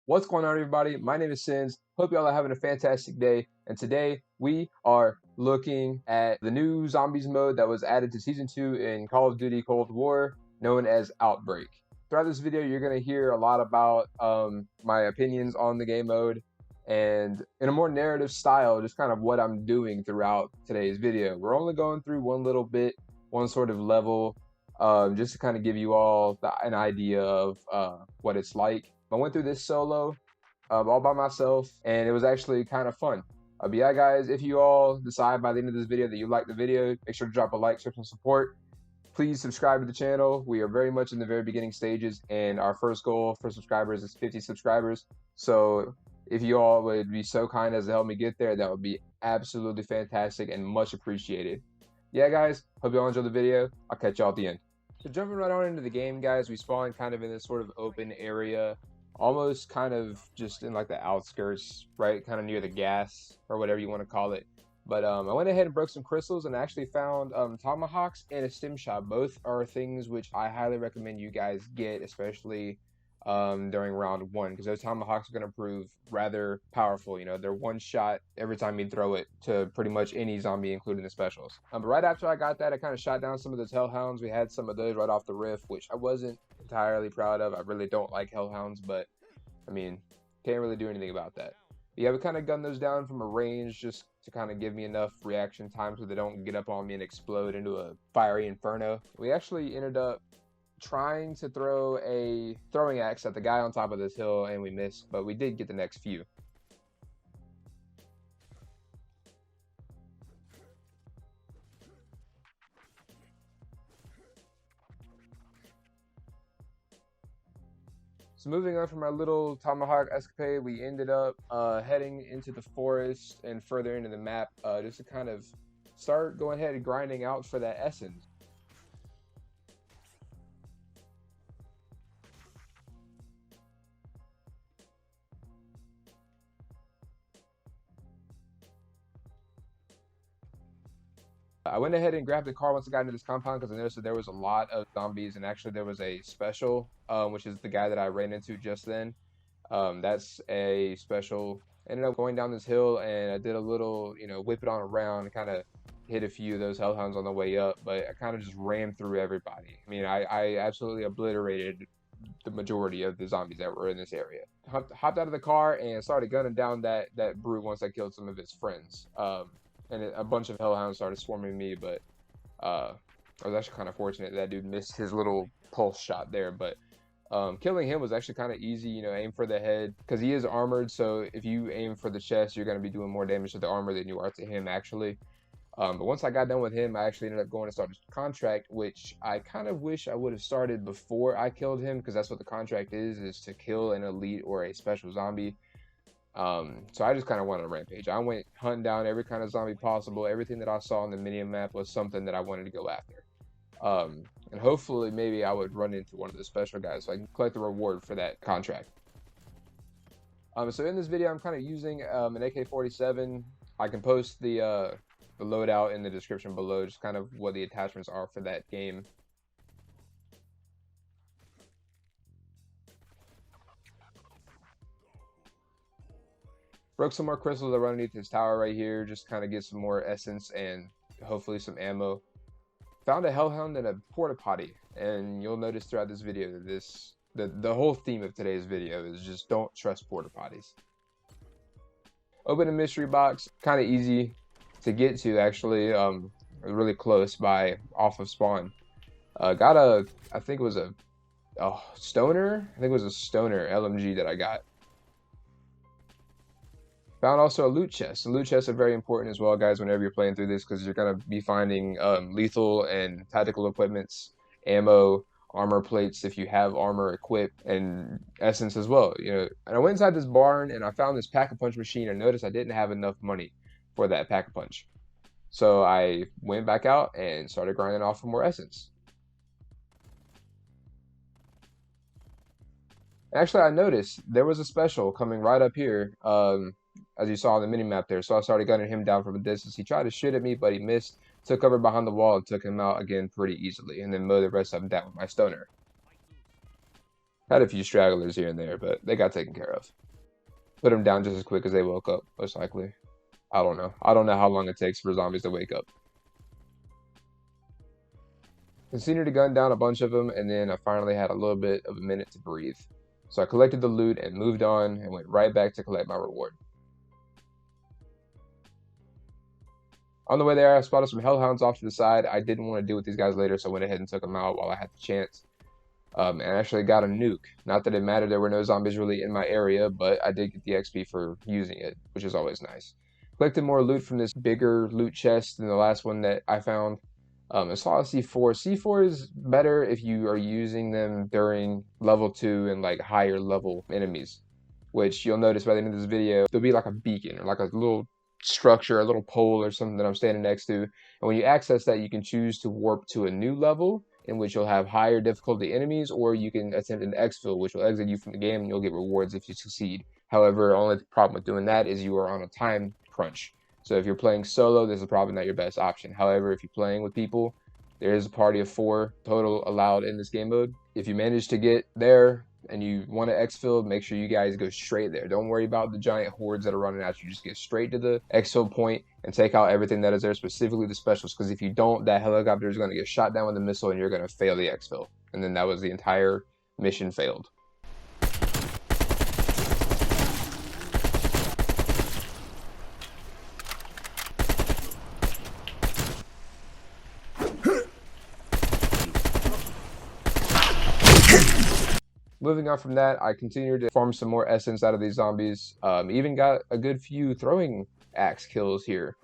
What's going on, everybody? My name is Sins. Hope y'all are having a fantastic day. And today we are looking at the new zombies mode that was added to Season 2 in Call of Duty Cold War, known as Outbreak. Throughout this video, you're going to hear a lot about my opinions on the game mode and in a more narrative style, just kind of what I'm doing throughout today's video. We're only going through one little bit, one sort of level, just to kind of give you all an idea of what it's like. I went through this solo all by myself, and it was actually kind of fun. But yeah, guys, if you all decide by the end of this video that you like the video, make sure to drop a like, show some support. Please subscribe to the channel. We are very much in the very beginning stages, and our first goal for subscribers is 50 subscribers. So if you all would be so kind as to help me get there, that would be absolutely fantastic and much appreciated. Yeah, guys, hope you all enjoy the video. I'll catch y'all at the end. So jumping right on into the game, guys, we spawn kind of in this sort of open area, almost kind of just in like the outskirts, right? Kind of near the gas or whatever you want to call it. But I went ahead and broke some crystals and actually found tomahawks and a stim shot. Both are things which I highly recommend you guys get, especially during round 1, because those tomahawks are going to prove rather powerful. You know, they're one shot every time you throw it to pretty much any zombie, including the specials. But right after I got that, I kind of shot down some of those hellhounds. We had some of those right off the riff, which I wasn't entirely proud of. I really don't like hellhounds, but I mean, can't really do anything about that. But yeah, we kind of gunned those down from a range just to kind of give me enough reaction time so they don't get up on me and explode into a fiery inferno. We actually ended up trying to throw a throwing axe at the guy on top of this hill, and we missed, but we did get the next few. So moving on from our little tomahawk escapade, we ended up heading into the forest and further into the map just to kind of start going ahead and grinding out for that essence. I went ahead and grabbed the car once I got into this compound because I noticed that there was a lot of zombies, and actually there was a special, which is the guy that I ran into just then. That's a special. Ended up going down this hill, and I did a little, whip it on around and kind of hit a few of those hellhounds on the way up, but I kind of just rammed through everybody. I mean, I absolutely obliterated the majority of the zombies that were in this area. Hopped out of the car and started gunning down that brute once I killed some of his friends. And a bunch of hellhounds started swarming me, but I was actually kind of fortunate that dude missed his little pulse shot there. But killing him was actually kind of easy, aim for the head, because he is armored, so if you aim for the chest, you're going to be doing more damage to the armor than you are to him, actually. But once I got done with him, I actually ended up going to start a contract, which I kind of wish I would have started before I killed him, because that's what the contract is to kill an elite or a special zombie. So I just kind of went on a rampage. I went hunting down every kind of zombie possible. Everything that I saw on the mini-map was something that I wanted to go after. And hopefully maybe I would run into one of the special guys so I can collect the reward for that contract. So in this video, I'm kind of using an AK-47. I can post the loadout in the description below, just kind of what the attachments are for that game. Broke some more crystals that run underneath this tower right here, just kind of get some more essence and hopefully some ammo. Found a hellhound and a porta potty, and you'll notice throughout this video that the whole theme of today's video is just don't trust porta potties. Open a mystery box, kind of easy to get to, actually, really close by off of spawn. Got I think it was a stoner. I think it was a stoner LMG that I got. Found also a loot chest. And loot chests are very important as well, guys, whenever you're playing through this, because you're going to be finding lethal and tactical equipments, ammo, armor plates if you have armor equipped, and essence as well. And I went inside this barn and I found this pack-a-punch machine and noticed I didn't have enough money for that pack-a-punch. So I went back out and started grinding off for more essence. Actually, I noticed there was a special coming right up here. As you saw on the mini-map there. So I started gunning him down from a distance. He tried to shoot at me, but he missed. Took cover behind the wall and took him out again pretty easily. And then mowed the rest of them down with my stoner. Had a few stragglers here and there, but they got taken care of. Put them down just as quick as they woke up, most likely. I don't know. I don't know how long it takes for zombies to wake up. Continued to gun down a bunch of them, and then I finally had a little bit of a minute to breathe. So I collected the loot and moved on and went right back to collect my reward. On the way there, I spotted some hellhounds off to the side. I didn't want to deal with these guys later, so I went ahead and took them out while I had the chance. And actually got a nuke. Not that it mattered, there were no zombies really in my area, but I did get the XP for using it, which is always nice. Collected more loot from this bigger loot chest than the last one that I found. I saw a C4. C4 is better if you are using them during level 2 and like higher level enemies, which you'll notice by the end of this video, there'll be like a beacon or like a little structure, a little pole or something that I'm standing next to. And when you access that, you can choose to warp to a new level in which you'll have higher difficulty enemies, or you can attempt an exfil, which will exit you from the game and you'll get rewards if you succeed. However, only problem with doing that is you are on a time crunch. So if you're playing solo, this is probably not your best option. However, if you're playing with people, there is a party of 4 total allowed in this game mode. If you manage to get there and you want to exfil, make sure you guys go straight there. Don't worry about the giant hordes that are running at you. Just get straight to the exfil point and take out everything that is there, specifically the specials. Because if you don't, that helicopter is going to get shot down with a missile and you're going to fail the exfil. And then that was the entire mission failed. Moving on from that, I continued to farm some more essence out of these zombies. Even got a good few throwing axe kills here.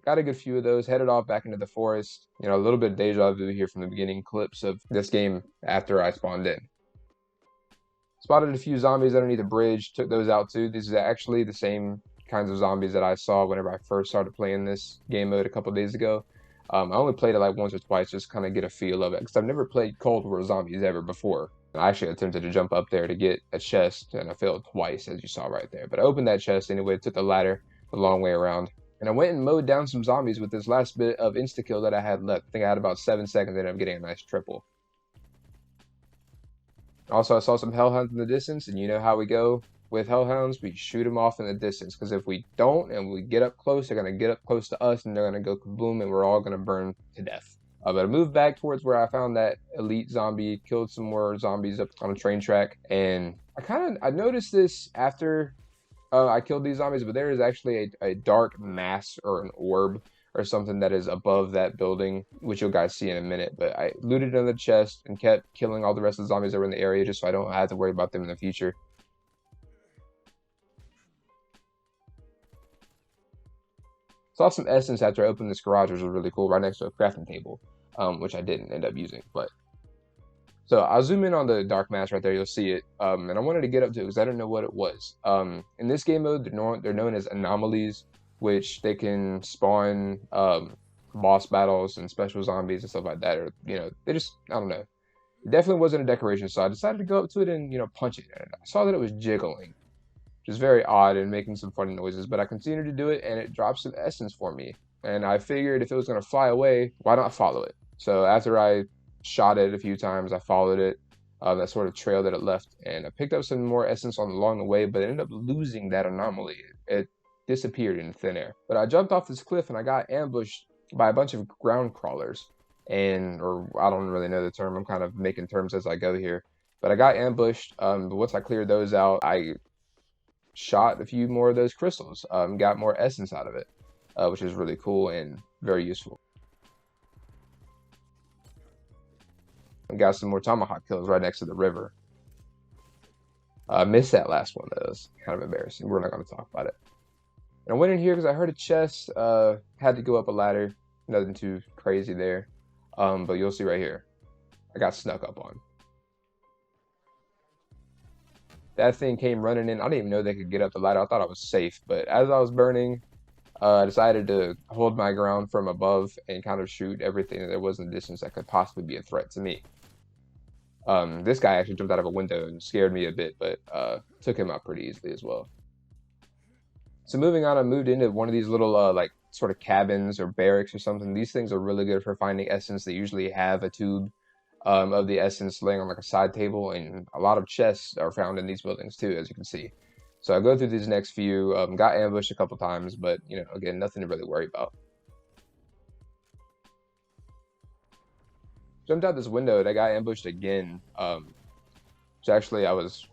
Got a good few of those, headed off back into the forest. You know, a little bit of deja vu here from the beginning clips of this game after I spawned in. Spotted a few zombies underneath a bridge, took those out too. These are actually the same kinds of zombies that I saw whenever I first started playing this game mode a couple days ago. I only played it like once or twice just kind of get a feel of it, because I've never played Cold War Zombies ever before. I actually attempted to jump up there to get a chest, and I failed twice, as you saw right there. But I opened that chest anyway, took the ladder the long way around, and I went and mowed down some zombies with this last bit of insta-kill that I had left. I think I had about 7 seconds, and ended up getting a nice triple. Also, I saw some hellhounds in the distance, and you know how we go with hellhounds. We shoot them off in the distance, because if we don't and we get up close, they're going to get up close to us and they're going to go kaboom, and we're all going to burn to death. But I moved back towards where I found that elite zombie, killed some more zombies up on a train track, and I noticed this after I killed these zombies, but there is actually a dark mass or an orb or something that is above that building, which you'll guys see in a minute. But I looted in the chest and kept killing all the rest of the zombies that were in the area just so I don't have to worry about them in the future. Saw some essence after I opened this garage, which was really cool, right next to a crafting table, which I didn't end up using. But so I'll zoom in on the dark mass right there. You'll see it, and I wanted to get up to it because I didn't know what it was. In this game mode, they're known as anomalies, which they can spawn boss battles and special zombies and stuff like that. Or they just, I don't know. It definitely wasn't a decoration, so I decided to go up to it and punch it. And I saw that it was jiggling, which is very odd and making some funny noises, but I continued to do it and it dropped some essence for me. And I figured if it was going to fly away, why not follow it? So after I shot it a few times, I followed it, that sort of trail that it left, and I picked up some more essence along the way, but I ended up losing that anomaly. It disappeared in thin air. But I jumped off this cliff and I got ambushed by a bunch of ground crawlers, or I don't really know the term, I'm kind of making terms as I go here. But I got ambushed, but once I cleared those out, I shot a few more of those crystals, got more essence out of it, which is really cool and very useful. And got some more tomahawk kills right next to the river. I missed that last one. That was kind of embarrassing. We're not going to talk about it. And I went in here because I heard a chest, had to go up a ladder, nothing too crazy there, but you'll see right here, I got snuck up on. That thing came running in. I didn't even know they could get up the ladder. I thought I was safe. But as I was burning, I decided to hold my ground from above and kind of shoot everything that there was in the distance that could possibly be a threat to me. This guy actually jumped out of a window and scared me a bit, but took him out pretty easily as well. So moving on, I moved into one of these little like sort of cabins or barracks or something, these things are really good for finding essence. They usually have a tube of the essence laying on like a side table, and a lot of chests are found in these buildings too, as you can see. So I go through these next few, got ambushed a couple times, but you know, again, nothing to really worry about. Jumped out this window and I got ambushed again, which actually I was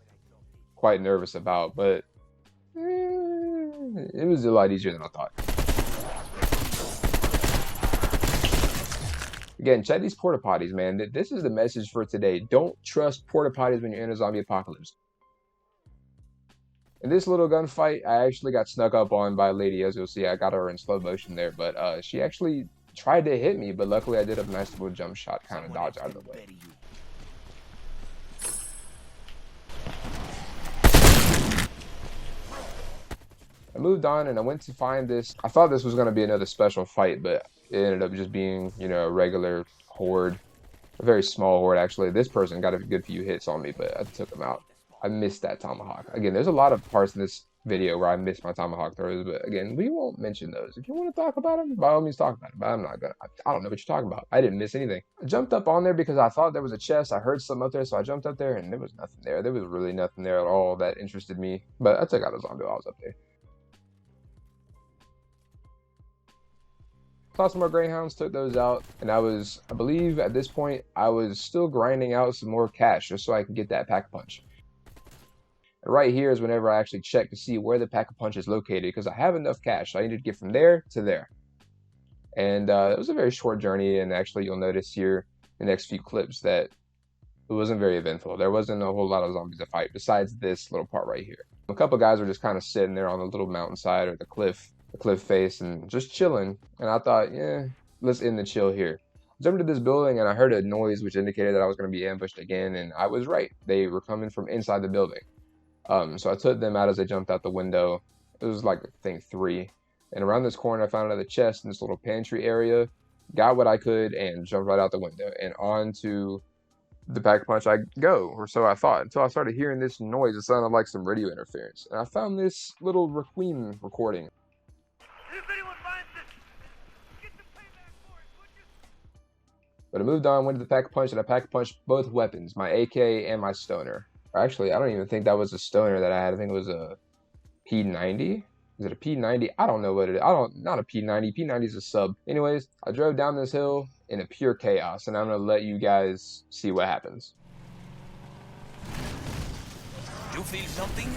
quite nervous about, but it was a lot easier than I thought. Again, check these porta potties, man. This is the message for today. Don't trust porta potties when you're in a zombie apocalypse. In this little gunfight, I actually got snuck up on by a lady. As you'll see, I got her in slow motion there, but she actually tried to hit me, but luckily I did a nice little jump shot, kind of dodge out of the way. I moved on and I went to find this. I thought this was going to be another special fight, but it ended up just being, you know, a regular horde. A very small horde, actually. This person got a good few hits on me, but I took him out. I missed that tomahawk. Again, there's a lot of parts in this video where I missed my tomahawk throws, but again, we won't mention those. If you want to talk about them, by all means talk about it, but I'm not gonna. I don't know what you're talking about. I didn't miss anything. I jumped up on there because I thought there was a chest. I heard something up there, so I jumped up there and there was nothing there. There was really nothing there at all that interested me, but I took out a zombie while I was up there. Saw some more greyhounds, took those out, and I believe at this point, I was still grinding out some more cash just so I could get that pack-a-punch. And right here is whenever I actually check to see where the pack-a-punch is located, because I have enough cash, so I need to get from there to there. And it was a very short journey, and actually you'll notice here in the next few clips that it wasn't very eventful. There wasn't a whole lot of zombies to fight besides this little part right here. A couple guys were just kind of sitting there on the little mountainside or the cliff face and just chilling, and I thought, yeah, let's end the chill here. I jumped into this building and I heard a noise which indicated that I was going to be ambushed again, and I was right. They were coming from inside the building. So I took them out as I jumped out the window. It was like, I think 3. And around this corner, I found another chest in this little pantry area, got what I could, and jumped right out the window. And on to the pack-a-punch I go, or so I thought, until I started hearing this noise. It sounded like some radio interference. And I found this little Requiem recording. But I moved on, went to the pack-a-punch, and I pack-a-punched both weapons, my AK and my stoner. Or actually, I don't even think that was a stoner that I had. I think it was a P90. Is it a P90? I don't know what it is. Not a P90. P90 is a sub. Anyways, I drove down this hill in a pure chaos, and I'm going to let you guys see what happens. You feel something?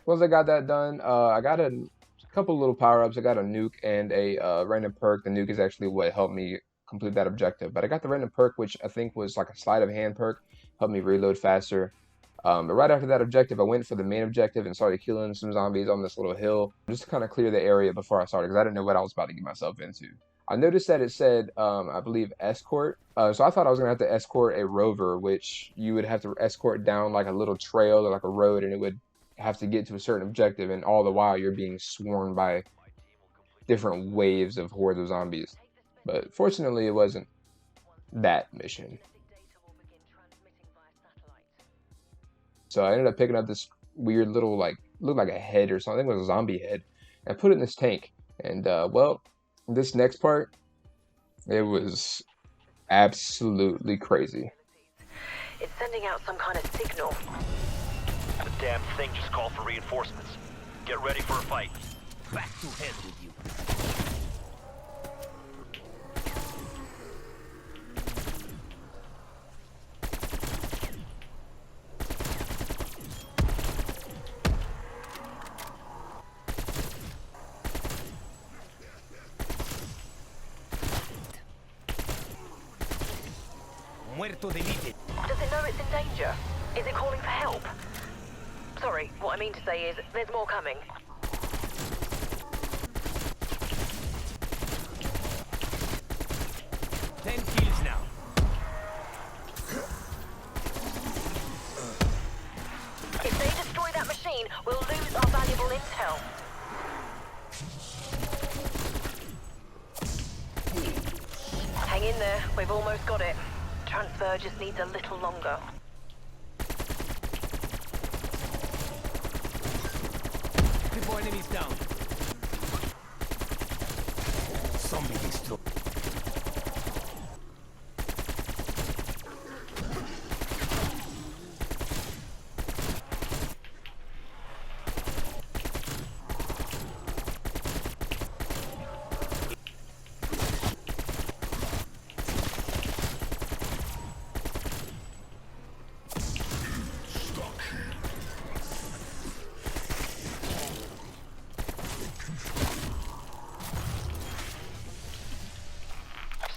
Once I got that done, I got a couple little power-ups. I got a nuke and a random perk. The nuke is actually what helped me complete that objective. But I got the random perk, which I think was like a sleight of hand perk, helped me reload faster. But right after that objective, I went for the main objective and started killing some zombies on this little hill, just to kind of clear the area before I started, because I didn't know what I was about to get myself into. I noticed that it said, I believe, escort. So I thought I was going to have to escort a rover, which you would have to escort down like a little trail or like a road, and it would have to get to a certain objective, and all the while you're being swarmed by different waves of hordes of zombies. But fortunately, it wasn't that mission. So I ended up picking up this weird little, like, looked like a head or something. I think it was a zombie head. And I put it in this tank. And, well, this next part, it was absolutely crazy. It's sending out some kind of signal. The damn thing just called for reinforcements. Get ready for a fight. Back to hell with you. Muerto deleted. Does it know it's in danger? Is it calling for help? Sorry, what I mean to say is, there's more coming. Ten kills now. It's Hang in there, we've almost got it. Transfer just needs a little longer. More enemies down. Zombie destroyed.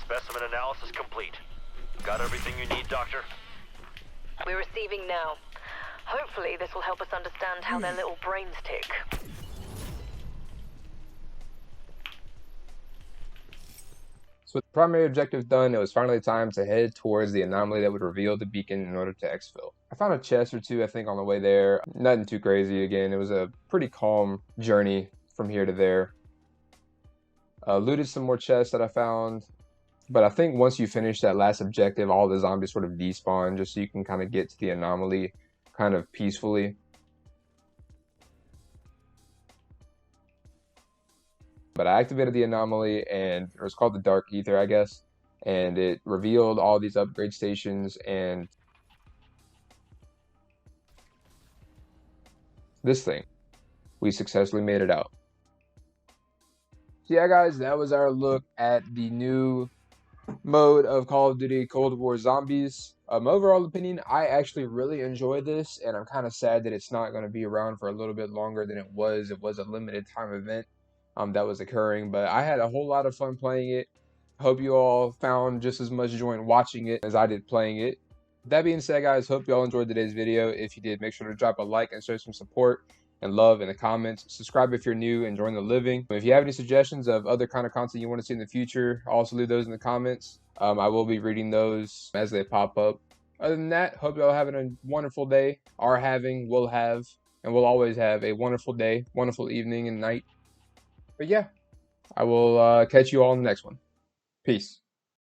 Specimen analysis complete. Got everything you need, Doctor? We're receiving now. Hopefully this will help us understand how their little brains tick. So with the primary objective done, it was finally time to head towards the anomaly that would reveal the beacon in order to exfil. I found a chest or two, I think, on the way there. Nothing too crazy. Again, it was a pretty calm journey from here to there. Looted some more chests that I found. But I think once you finish that last objective, all the zombies sort of despawn just so you can kind of get to the anomaly kind of peacefully. But I activated the anomaly, and it was called the Dark Ether, I guess. And it revealed all these upgrade stations and this thing. We successfully made it out. So yeah, guys, that was our look at the new mode of Call of Duty Cold War Zombies. Overall opinion, I actually really enjoyed this, and I'm kind of sad that it's not going to be around for a little bit longer than it was. It was a limited time event that was occurring, but I had a whole lot of fun playing it. Hope you all found just as much joy in watching it as I did playing it. That being said, guys, hope you all enjoyed today's video. If you did, make sure to drop a like and show some support and love in the comments. Subscribe if you're new and join the living. If you have any suggestions of other kind of content you want to see in the future, also leave those in the comments. I will be reading those as they pop up. Other than that, hope you all having a wonderful day, are having, will have, and will always have a wonderful day, wonderful evening and night. But yeah, I will catch you all in the next one. Peace.